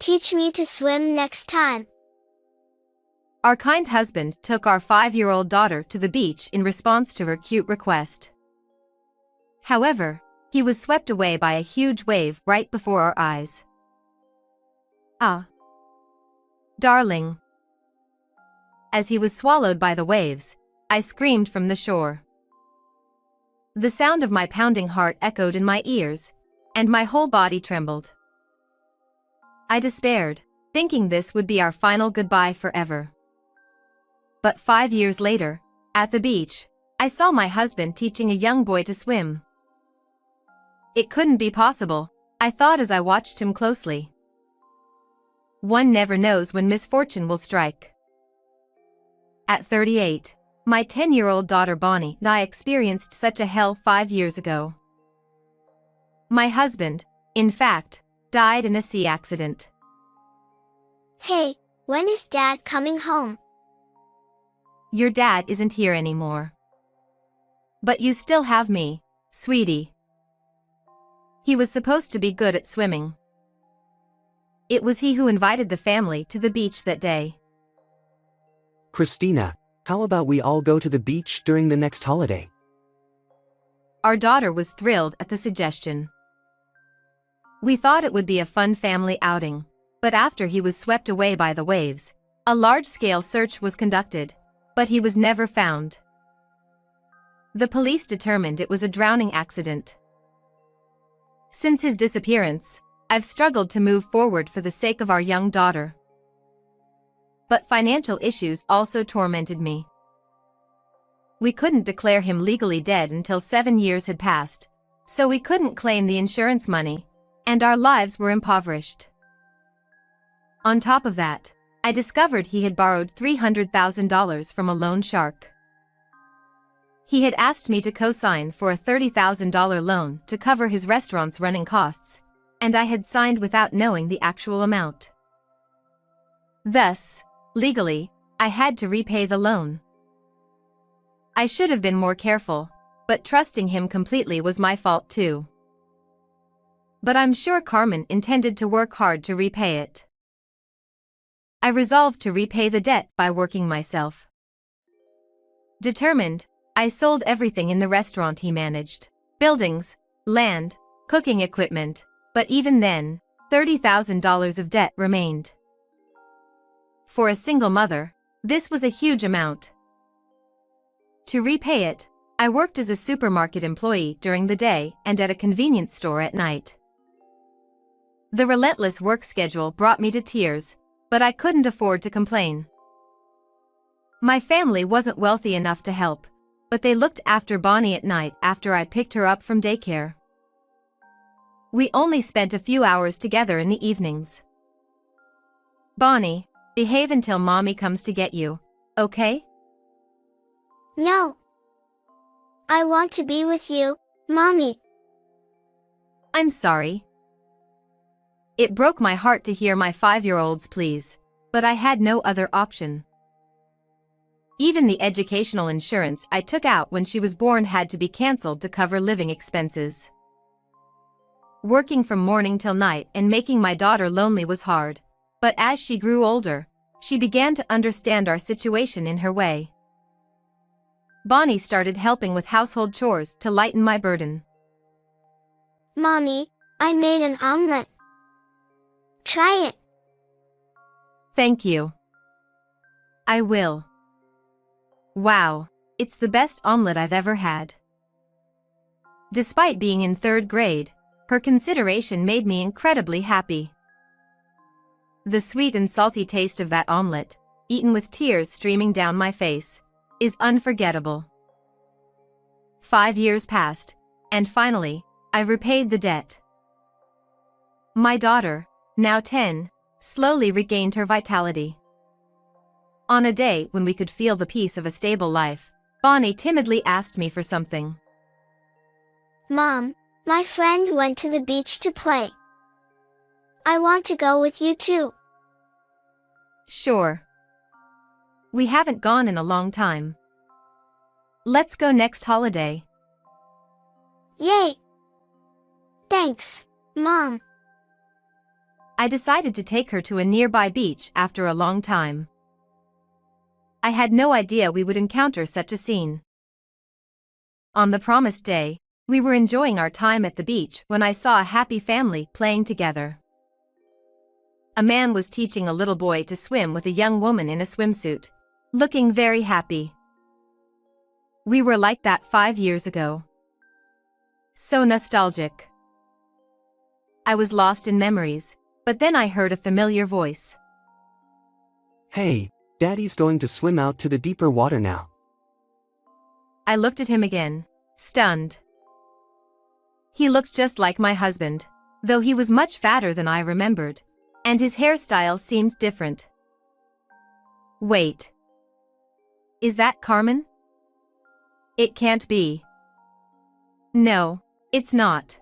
Teach me to swim next time. Our kind husband took our 5-year-old daughter to the beach in response to her cute request. However, he was swept away by a huge wave right before our eyes. Ah, darling. As he was swallowed by the waves, I screamed from the shore. The sound of my pounding heart echoed in my ears, and my whole body trembled. I despaired, thinking this would be our final goodbye forever. But 5 years later, at the beach, I saw my husband teaching a young boy to swim. It couldn't be possible, I thought as I watched him closely. One never knows when misfortune will strike. At 38, my 10-year-old daughter Bonnie and I experienced such a hell 5 years ago. My husband, in fact, died in a sea accident. Hey, when is Dad coming home? Your dad isn't here anymore. But you still have me, sweetie. He was supposed to be good at swimming. It was he who invited the family to the beach that day. Christina, how about we all go to the beach during the next holiday? Our daughter was thrilled at the suggestion. We thought it would be a fun family outing, but after he was swept away by the waves, a large-scale search was conducted, but he was never found. The police determined it was a drowning accident. Since his disappearance, I've struggled to move forward for the sake of our young daughter. But financial issues also tormented me. We couldn't declare him legally dead until 7 years had passed, so we couldn't claim the insurance money, and our lives were impoverished. On top of that, I discovered he had borrowed $300,000 from a loan shark. He had asked me to co-sign for a $30,000 loan to cover his restaurant's running costs, and I had signed without knowing the actual amount. Thus, legally, I had to repay the loan. I should have been more careful, but trusting him completely was my fault too. But I'm sure Carmen intended to work hard to repay it. I resolved to repay the debt by working myself. Determined, I sold everything in the restaurant he managed: buildings, land, cooking equipment, but even then, $30,000 of debt remained. For a single mother, this was a huge amount. To repay it, I worked as a supermarket employee during the day and at a convenience store at night. The relentless work schedule brought me to tears, but I couldn't afford to complain. My family wasn't wealthy enough to help, but they looked after Bonnie at night after I picked her up from daycare. We only spent a few hours together in the evenings. Bonnie, behave until Mommy comes to get you, okay? No. I want to be with you, Mommy. I'm sorry. It broke my heart to hear my 5-year-old's pleas, but I had no other option. Even the educational insurance I took out when she was born had to be cancelled to cover living expenses. Working from morning till night and making my daughter lonely was hard, but as she grew older, she began to understand our situation in her way. Bonnie started helping with household chores to lighten my burden. Mommy, I made an omelet. Try it. Thank you. I will. Wow, it's the best omelet I've ever had. Despite being in 3rd grade, her consideration made me incredibly happy. The sweet and salty taste of that omelet, eaten with tears streaming down my face, is unforgettable. 5 years passed, and finally, I repaid the debt. My daughter, now 10, slowly regained her vitality. On a day when we could feel the peace of a stable life, Bonnie timidly asked me for something. Mom, my friend went to the beach to play. I want to go with you too. Sure. We haven't gone in a long time. Let's go next holiday. Yay! Thanks, Mom. I decided to take her to a nearby beach after a long time. I had no idea we would encounter such a scene. On the promised day, we were enjoying our time at the beach when I saw a happy family playing together. A man was teaching a little boy to swim with a young woman in a swimsuit, looking very happy. We were like that 5 years ago. So nostalgic. I was lost in memories, but then I heard a familiar voice. Hey, Daddy's going to swim out to the deeper water now. I looked at him again, stunned. He looked just like my husband, though he was much fatter than I remembered, and his hairstyle seemed different. Wait. Is that Carmen? It can't be. No, it's not.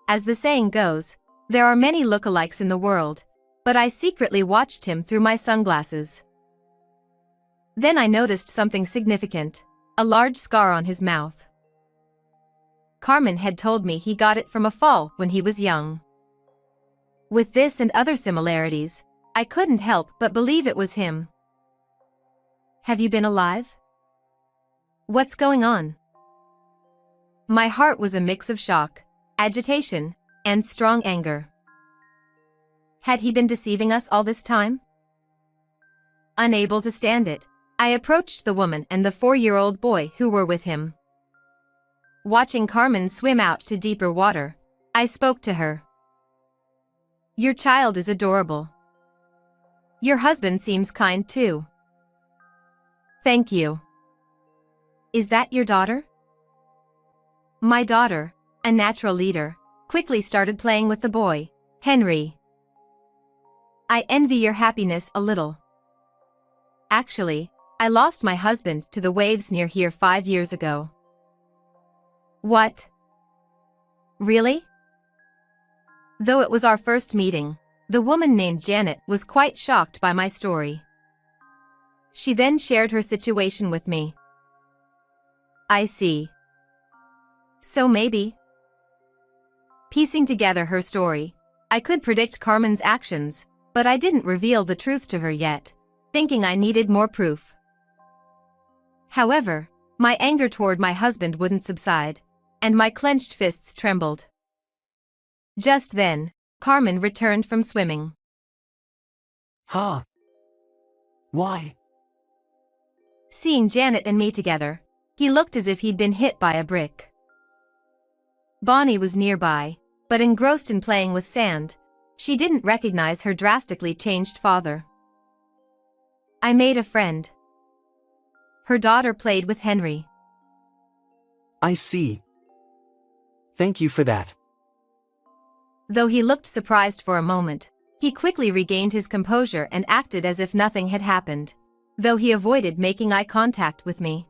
As the saying goes, there are many lookalikes in the world, but I secretly watched him through my sunglasses. Then I noticed something significant, a large scar on his mouth. Carmen had told me he got it from a fall when he was young. With this and other similarities, I couldn't help but believe it was him. Have you been alive? What's going on? My heart was a mix of shock, agitation, and strong anger. Had he been deceiving us all this time? Unable to stand it, I approached the woman and the 4-year-old boy who were with him. Watching Carmen swim out to deeper water, I spoke to her. Your child is adorable. Your husband seems kind too. Thank you. Is that your daughter? My daughter, a natural leader, quickly started playing with the boy, Henry. I envy your happiness a little. Actually, I lost my husband to the waves near here 5 years ago. What? Really? Though it was our first meeting, the woman named Janet was quite shocked by my story. She then shared her situation with me. I see. So maybe. Piecing together her story, I could predict Carmen's actions, but I didn't reveal the truth to her yet, thinking I needed more proof. However, my anger toward my husband wouldn't subside, and my clenched fists trembled. Just then, Carmen returned from swimming. Huh? Why? Seeing Janet and me together, he looked as if he'd been hit by a brick. Bonnie was nearby, but engrossed in playing with sand, she didn't recognize her drastically changed father. I made a friend. Her daughter played with Henry. I see. Thank you for that. Though he looked surprised for a moment, he quickly regained his composure and acted as if nothing had happened, though he avoided making eye contact with me.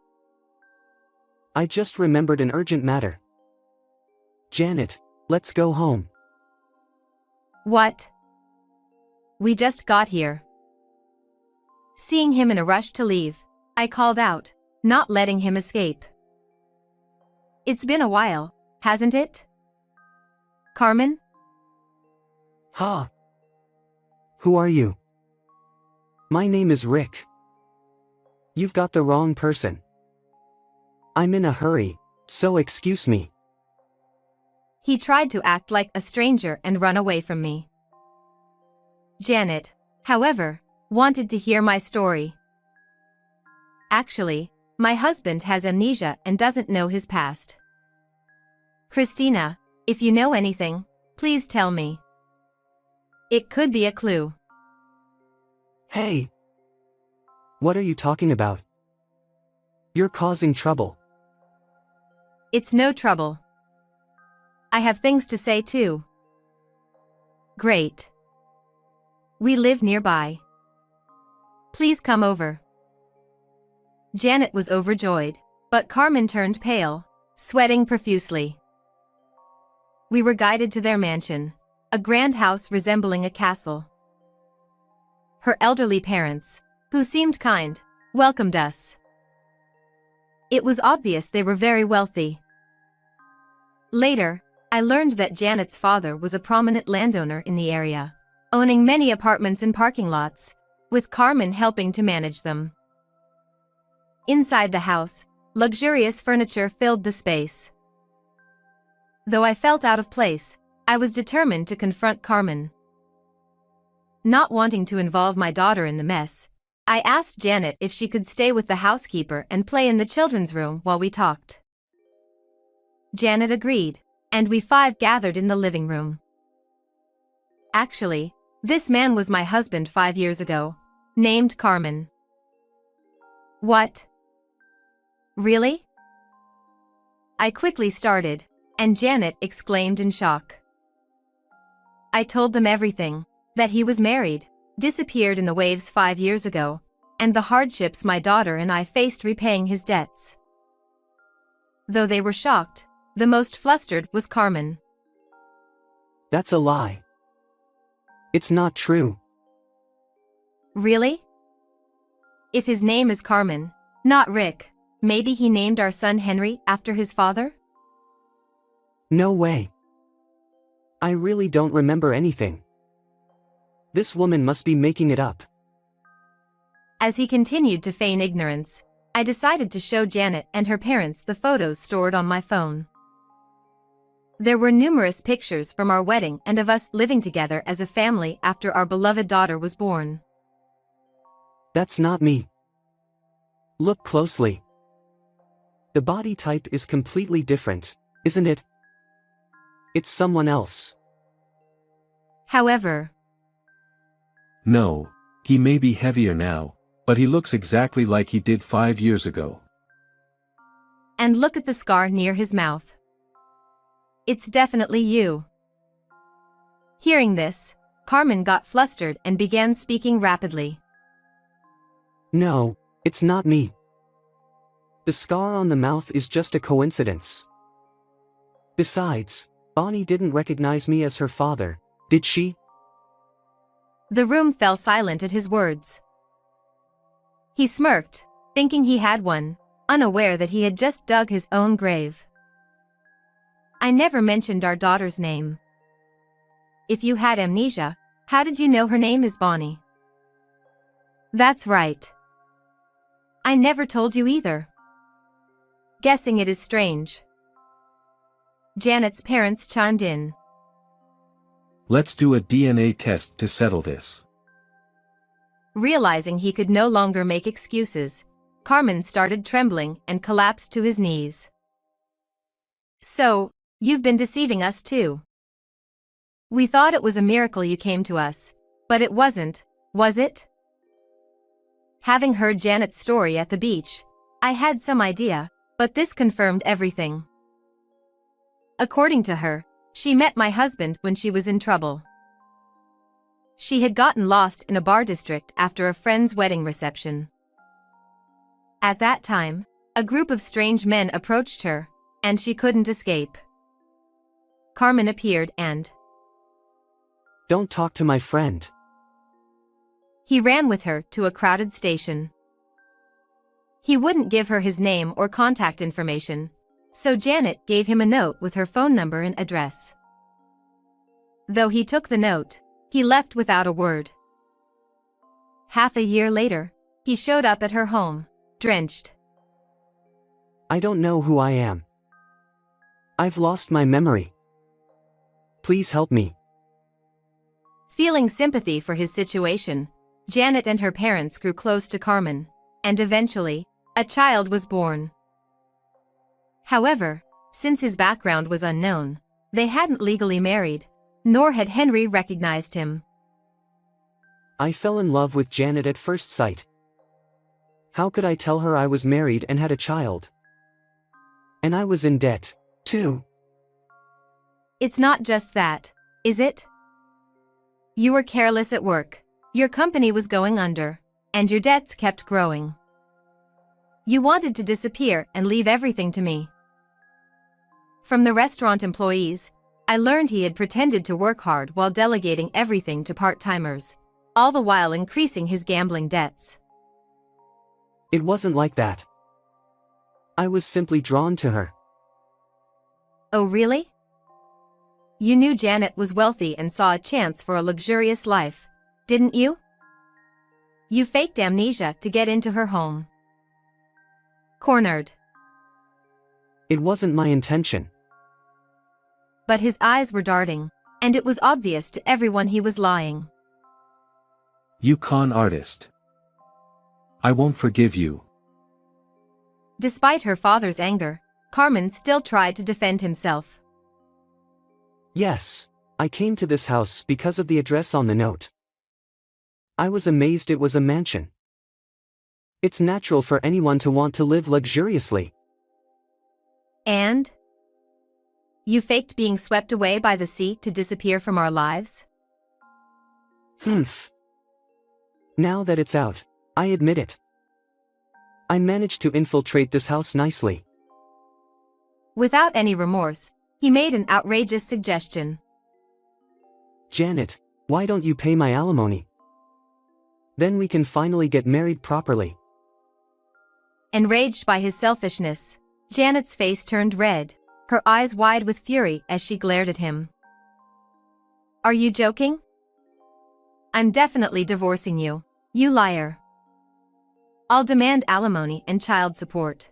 I just remembered an urgent matter. Janet, let's go home. What? We just got here. Seeing him in a rush to leave, I called out, not letting him escape. It's been a while, hasn't it? Carmen? Huh? Who are you? My name is Rick. You've got the wrong person. I'm in a hurry, so excuse me. He tried to act like a stranger and run away from me. Janet, however, wanted to hear my story. Actually, my husband has amnesia and doesn't know his past. Christina, if you know anything, please tell me. It could be a clue. Hey! What are you talking about? You're causing trouble. It's no trouble. I have things to say too. Great. We live nearby. Please come over. Janet was overjoyed, but Carmen turned pale, sweating profusely. We were guided to their mansion, a grand house resembling a castle. Her elderly parents, who seemed kind, welcomed us. It was obvious they were very wealthy. Later, I learned that Janet's father was a prominent landowner in the area, owning many apartments and parking lots, with Carmen helping to manage them. Inside the house, luxurious furniture filled the space. Though I felt out of place, I was determined to confront Carmen. Not wanting to involve my daughter in the mess, I asked Janet if she could stay with the housekeeper and play in the children's room while we talked. Janet agreed, and we five gathered in the living room. Actually, this man was my husband 5 years ago, named Carmen. What? Really? I quickly started, and Janet exclaimed in shock. I told them everything, that he was married, disappeared in the waves 5 years ago, and the hardships my daughter and I faced repaying his debts. Though they were shocked, the most flustered was Carmen. That's a lie. It's not true. Really? If his name is Carmen, not Rick, maybe he named our son Henry after his father? No way. I really don't remember anything. This woman must be making it up. As he continued to feign ignorance, I decided to show Janet and her parents the photos stored on my phone. There were numerous pictures from our wedding and of us living together as a family after our beloved daughter was born. That's not me. Look closely. The body type is completely different, isn't it? It's someone else. However, No, he may be heavier now, but he looks exactly like he did 5 years ago. and look at the scar near his mouth. It's definitely you. Hearing this, Carmen got flustered and began speaking rapidly. No, it's not me. The scar on the mouth is just a coincidence. Besides, Bonnie didn't recognize me as her father, did she? The room fell silent at his words. He smirked, thinking he had one, unaware that he had just dug his own grave. I never mentioned our daughter's name. If you had amnesia, how did you know her name is Bonnie? That's right. I never told you either. Guessing it is strange. Janet's parents chimed in. Let's do a DNA test to settle this. Realizing he could no longer make excuses, Carmen started trembling and collapsed to his knees. So, you've been deceiving us too. We thought it was a miracle you came to us, but it wasn't, was it? Having heard Janet's story at the beach, I had some idea, but this confirmed everything. According to her, she met my husband when she was in trouble. She had gotten lost in a bar district after a friend's wedding reception. At that time, a group of strange men approached her, and she couldn't escape. Carmen appeared and Don't talk to my friend. he ran with her to a crowded station. He wouldn't give her his name or contact information, so Janet gave him a note with her phone number and address. Though he took the note, he left without a word. Half a year later, he showed up at her home, drenched. I don't know who I am. I've lost my memory. Please help me. Feeling sympathy for his situation, Janet and her parents grew close to Carmen, and eventually, a child was born. However, since his background was unknown, they hadn't legally married, nor had Henry recognized him. I fell in love with Janet at first sight. How could I tell her I was married and had a child? And I was in debt, too. It's not just that, is it? You were careless at work, your company was going under, and your debts kept growing. You wanted to disappear and leave everything to me. From the restaurant employees, I learned he had pretended to work hard while delegating everything to part-timers, all the while increasing his gambling debts. It wasn't like that. I was simply drawn to her. Oh really? You knew Janet was wealthy and saw a chance for a luxurious life, didn't you? You faked amnesia to get into her home. Cornered. It wasn't my intention. But his eyes were darting, and it was obvious to everyone he was lying. You con artist. I won't forgive you. Despite her father's anger, Carmen still tried to defend himself. Yes, I came to this house because of the address on the note. I was amazed it was a mansion. It's natural for anyone to want to live luxuriously. And? You faked being swept away by the sea to disappear from our lives? Humph. Now that it's out, I admit it. I managed to infiltrate this house nicely. Without any remorse, he made an outrageous suggestion. Janet, why don't you pay my alimony? Then we can finally get married properly. Enraged by his selfishness, Janet's face turned red, her eyes wide with fury as she glared at him. Are you joking? I'm definitely divorcing you, you liar. I'll demand alimony and child support.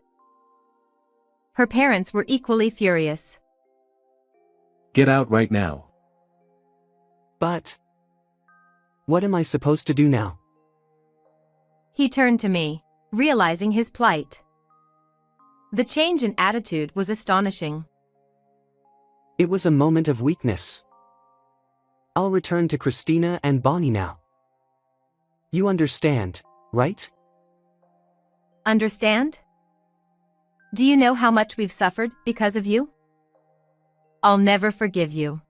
Her parents were equally furious. Get out right now. But what am I supposed to do now? He turned to me, realizing his plight. The change in attitude was astonishing. It was a moment of weakness. I'll return to Christina and Bonnie now. You understand, right? Understand? Do you know how much we've suffered because of you? I'll never forgive you.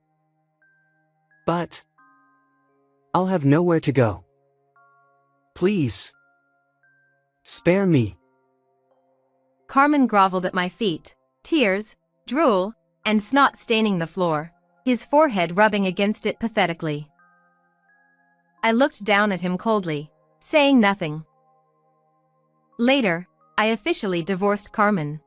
But I'll have nowhere to go. Please. Spare me. Carmen groveled at my feet, tears, drool, and snot staining the floor, his forehead rubbing against it pathetically. I looked down at him coldly, saying nothing. Later, I officially divorced Carmen.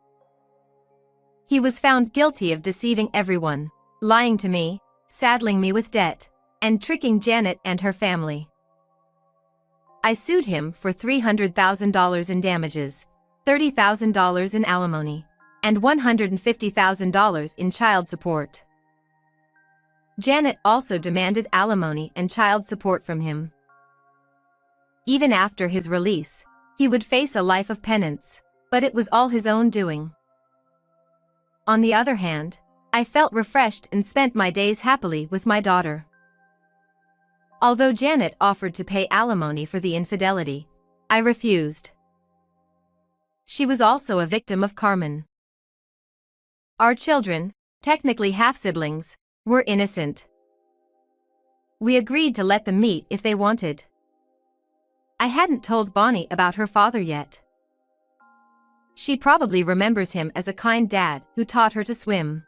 He was found guilty of deceiving everyone, lying to me, saddling me with debt, and tricking Janet and her family. I sued him for $300,000 in damages, $30,000 in alimony, and $150,000 in child support. Janet also demanded alimony and child support from him. Even after his release, he would face a life of penance, but it was all his own doing. On the other hand, I felt refreshed and spent my days happily with my daughter. Although Janet offered to pay alimony for the infidelity, I refused. She was also a victim of Carmen. Our children, technically half-siblings, were innocent. We agreed to let them meet if they wanted. I hadn't told Bonnie about her father yet. She probably remembers him as a kind dad who taught her to swim.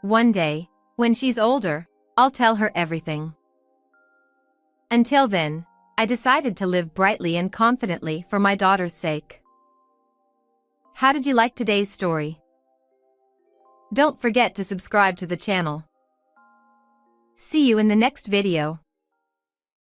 One day, when she's older, I'll tell her everything. Until then, I decided to live brightly and confidently for my daughter's sake. How did you like today's story? Don't forget to subscribe to the channel. See you in the next video.